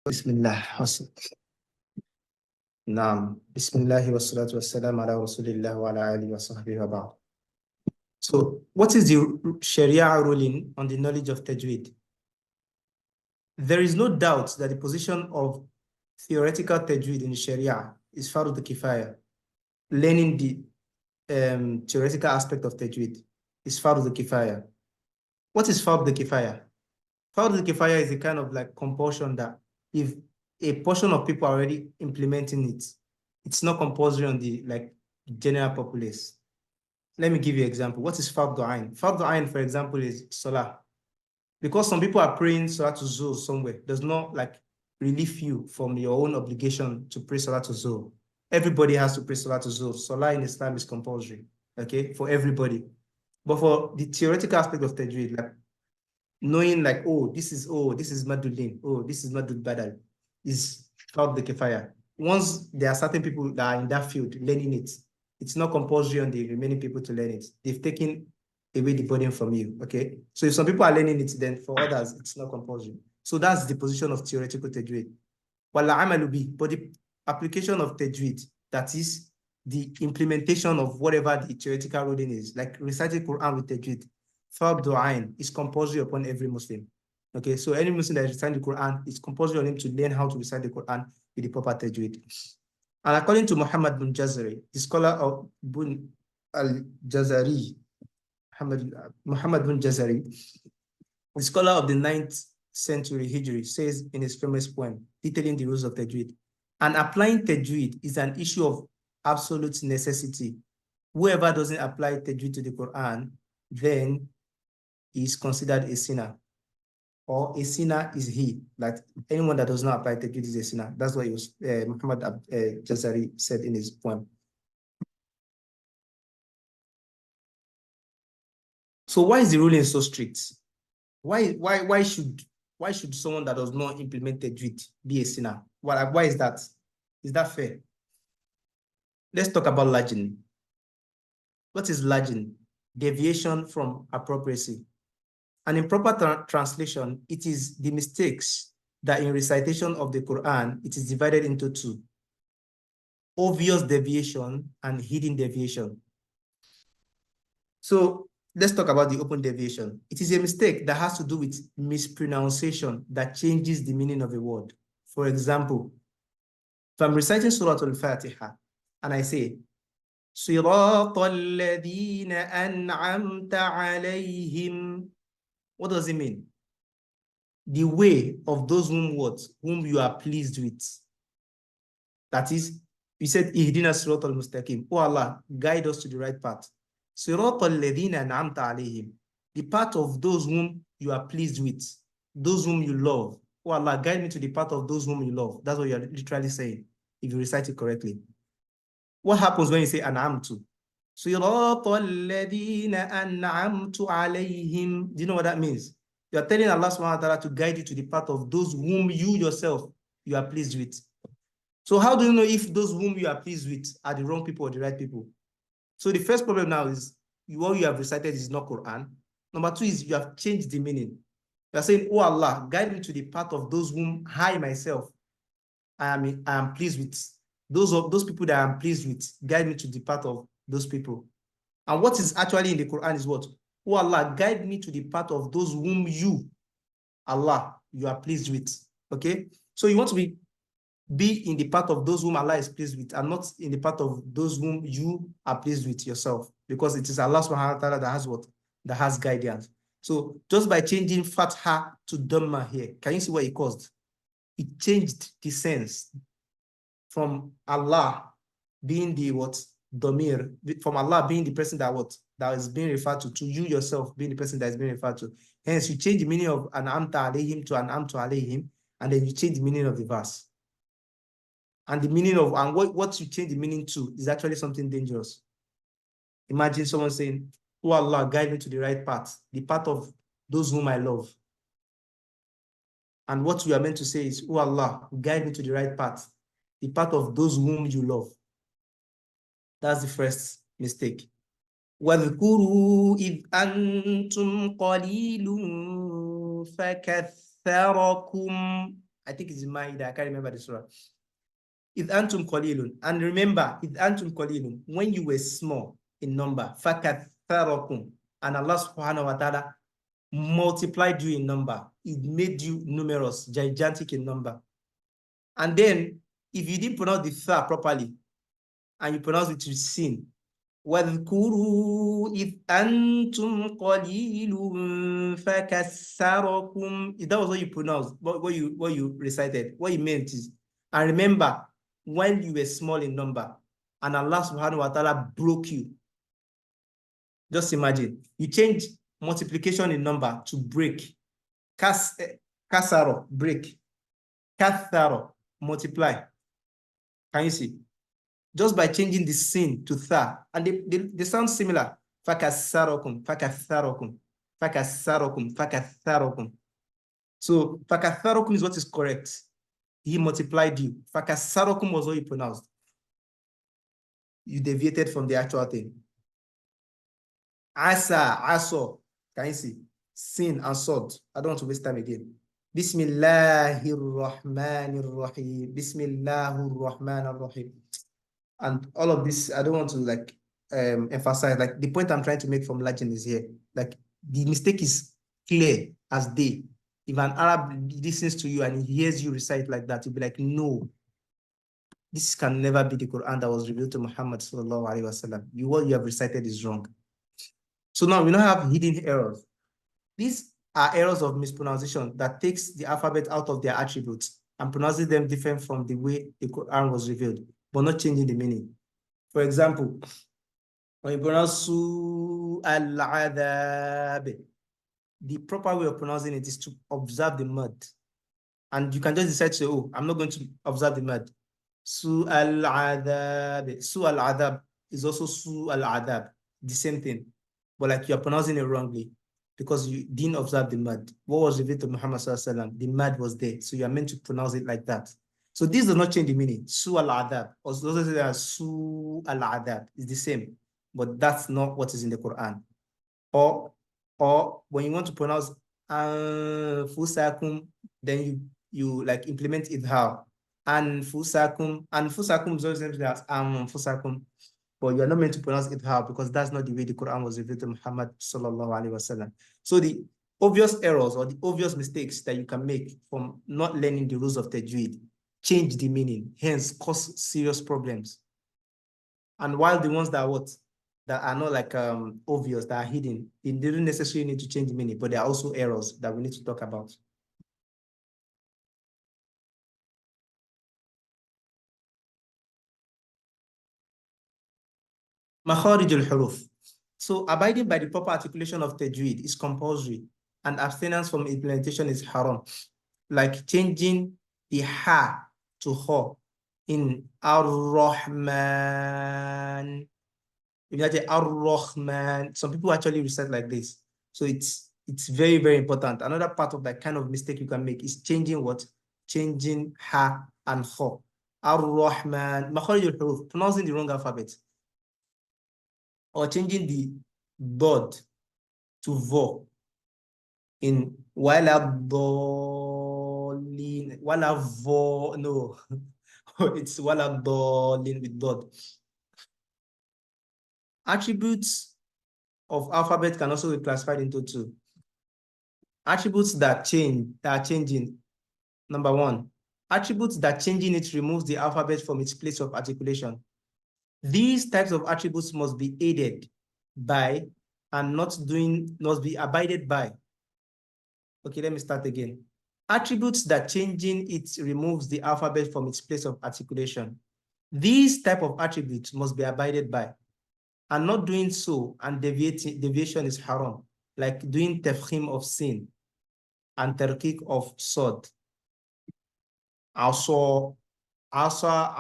Bismillah. Naam. Bismillah wa salatu wa salam ala rasulillah wa ala alihi wa sahbihi wa ba'd. So, what is the Sharia ruling on the knowledge of Tajweed? There is no doubt that the position of theoretical Tajweed in Sharia is Fardu Kifaya. Learning the theoretical aspect of Tajweed is Fardu Kifaya. What is Fardu Kifaya? Fardu Kifaya is a kind of like compulsion that if a portion of people are already implementing it, it's not compulsory on the general populace. Let me give you an example. What is Fardu Ain? Fardu Ain, for example, is Salah. Because some people are praying Salah to Zuhr somewhere, does not relieve you from your own obligation to pray Salah to Zuhr. Everybody has to pray Salah to Zuhr. Salah in Islam is compulsory, okay, for everybody. But for the theoretical aspect of Tajweed, knowing this is Madulin, this is Madul Badal, is Fardu Kifaya. Once there are certain people that are in that field learning it, it's not compulsory on the remaining people to learn it. They've taken away the burden from you, okay? So if some people are learning it, then for others, it's not compulsory. So that's the position of theoretical Tajweed. But the application of Tajweed, that is the implementation of whatever the theoretical ruling is, like reciting Quran with Tajweed, Fardu Ain is compulsory upon every Muslim. Okay, so any Muslim that is reciting the Quran, it's compulsory on him to learn how to recite the Quran with the proper Tajweed. And according to Muhammad bin Jazari, the scholar of Bin al-Jazari, Muhammad bin Jazari, the scholar of the 9th century Hijri, says in his famous poem, detailing the rules of Tajweed, and applying Tajweed is an issue of absolute necessity. Whoever doesn't apply Tajweed to the Quran, then is considered a sinner. Or a sinner is he. Like anyone that does not apply Tajweed is a sinner. That's what Muhammad Jazari said in his poem. So why is the ruling so strict? Why should someone that does not implement Tajweed be a sinner? Why is that? Is that fair? Let's talk about lajin. What is lajin? Deviation from appropriacy. And in proper translation, it is the mistakes that in recitation of the Quran, it is divided into two: obvious deviation and hidden deviation. So let's talk about the open deviation. It is a mistake that has to do with mispronunciation that changes the meaning of a word. For example, if I'm reciting Surah Al-Fatiha and I say, صِرَاطَ الَّذِينَ أَنْعَمْتَ عَلَيْهِمْ, what does it mean? The way of those whom you are pleased with. That is, you said, Ihdina Sirat al-Mustaqim. Oh Allah, guide us to the right path. Sirat al-Ladina an'amta alayhim. The path of those whom you are pleased with, those whom you love. Oh Allah, guide me to the path of those whom you love. That's what you are literally saying, if you recite it correctly. What happens when you say an'amtu? Sirat al-Ladina an'amtu alayhim. Do you know what that means? You are telling Allah subhanahu wa ta'ala to guide you to the path of those whom you yourself, you are pleased with. So how do you know if those whom you are pleased with are the wrong people or the right people? So the first problem now is what you have recited is not Quran. Number two is you have changed the meaning. You are saying, oh Allah, guide me to the path of those whom I myself I am pleased with. Those people that I am pleased with, guide me to the path of those people. And what is actually in the Quran is what? Oh Allah, guide me to the path of those whom you, Allah, you are pleased with. Okay? So you want to be in the path of those whom Allah is pleased with, and not in the path of those whom you are pleased with yourself, because it is Allah subhanahu wa ta'ala that has what? That has guidance. So just by changing Fatha to Dhamma here, can you see what it caused? It changed the sense from Allah being the what? Domir, from Allah being the person that what? That is being referred to you yourself being the person that is being referred to. Hence, you change the meaning of An'amta alayhim to An'amtu alayhim, and then you change the meaning of the verse. And the meaning of, and what you change the meaning to is actually something dangerous. Imagine someone saying, oh Allah, guide me to the right path, the path of those whom I love. And what we are meant to say is, oh Allah, guide me to the right path, the path of those whom you love. That's the first mistake. وَاذْكُرُوا إِذْ أَنْتُمْ قَلِيلٌ فَكَثَّرَكُمْ. I think it's in Maida. I can't remember the surah. إِذْ أَنْتُمْ قَلِيلٌ. And remember, إِذْ أَنْتُمْ قَلِيلٌ, when you were small in number, فَكَثَّرَكُمْ. And Allah subhanahu wa ta'ala multiplied you in number. It made you numerous, gigantic in number. And then, if you didn't pronounce the tha properly, and you pronounce it with sin, وَاذْكُرُوا إِذْ أَنْتُمْ قَلِيلٌ فَكَثَّرَكُمْ. If that was what you pronounced, what you recited, what you meant is, and remember, when you were small in number, and Allah subhanahu wa ta'ala broke you. Just imagine, you change multiplication in number to break. Kasaro, break. Katharo, multiply. Can you see? Just by changing the sin to tha, and they sound similar. Fakatharokum, fakatharokum, fakatharokum, fakatharokum. So fakatharokum is what is correct. He multiplied you. Fakatharokum was what you pronounced. You deviated from the actual thing. Asa, aso. Can you see? Sin and sword. I don't want to waste time again. Bismillahir Rahmanir Rahim. Bismillahir Rahmanir Rahim. And all of this, I don't want to like emphasize, like the point I'm trying to make from Latin is here. Like the mistake is clear as day. If an Arab listens to you and he hears you recite like that, he'll be like, no, this can never be the Quran that was revealed to Muhammad sallallahu alaihi wasallam. What you have recited is wrong. So now we don't have hidden errors. These are errors of mispronunciation that takes the alphabet out of their attributes and pronounces them different from the way the Quran was revealed, but not changing the meaning. For example, when you pronounce Su al-Adab, the proper way of pronouncing it is to observe the mud. And you can just decide to say, oh, I'm not going to observe the mud. Su al-Adab. Su al-Adab is also Su al-Adab, the same thing. But like you're pronouncing it wrongly because you didn't observe the mud. What was revealed to Muhammad sallallahu alaihi wasallam? The mud was there. So you're meant to pronounce it like that. So this does not change the meaning. Su al-Adab, or also say that Su al-Adab is the same, but that's not what is in the Quran. Or when you want to pronounce Fusakum, then you like implement idhar. Fusakum is always something as Fusakum, but you are not meant to pronounce idhar because that's not the way the Quran was revealed to Muhammad sallallahu alaihi wasallam. So the obvious errors or the obvious mistakes that you can make from not learning the rules of Tajweed change the meaning, hence cause serious problems. And while the ones that are not like obvious, that are hidden, they didn't necessarily need to change the meaning, but there are also errors that we need to talk about. Makharij al-huruf. So abiding by the proper articulation of Tajweed is compulsory, and abstinence from implementation is haram. Like changing the ha to ho in Ar-Rahman. If you say Ar-Rahman, some people actually recite like this. So it's very, very important. Another part of that kind of mistake you can make is changing what? Changing ha and ho. Ar-Rahman, Makharij al-huruf, pronouncing the wrong alphabet. Or changing the bod to vo in Waladolin. Walavo, no. It's Waladolin with bod. Attributes of alphabet can also be classified into two. Attributes that are changing. Number one, attributes that changing it removes the alphabet from its place of articulation. These types of attributes must be aided by and must be abided by. Okay, let me start again. Attributes that changing it removes the alphabet from its place of articulation. These type of attributes must be abided by. And not doing so and deviation is haram, like doing tafkhim of sin and tarqiq of sod. Also, asa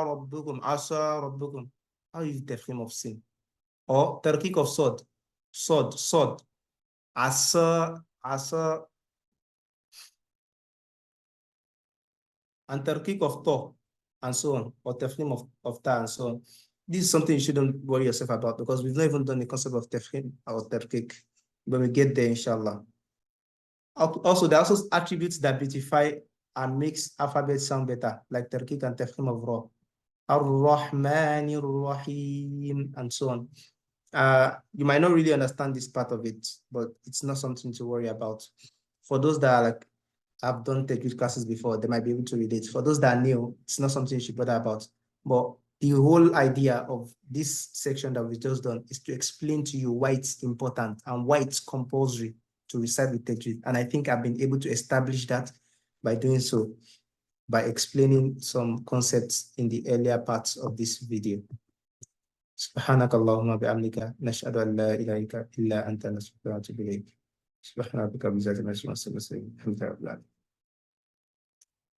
rabbukum. How is tafkhim of sin? Or tarqiq of sod. Asa, and tarqiq of to, and so on, or tafkhim of ta, and so on. This is something you shouldn't worry yourself about because we've not even done the concept of tafkhim or tarqiq. When we get there, inshallah. Also, there are also attributes that beautify and makes alphabets sound better, like Tarkik and Tafkhim of Ra. Ar-Rahmanir Rahim, and so on. You might not really understand this part of it, but it's not something to worry about. For those that are like have done Tajweed classes before, they might be able to relate. For those that are new, it's not something you should bother about. But the whole idea of this section that we just done is to explain to you why it's important and why it's compulsory to recite with Tajweed. And I think I've been able to establish that by doing so, by explaining some concepts in the earlier parts of this video. سبحانك اللهم وبحمدك نشهد أن لا إله إلا أنت نستغفرك ونتوب إليك سبحان ربك رب العزة عما يصفون والسلام على المرسلين الحمد لله رب العالمين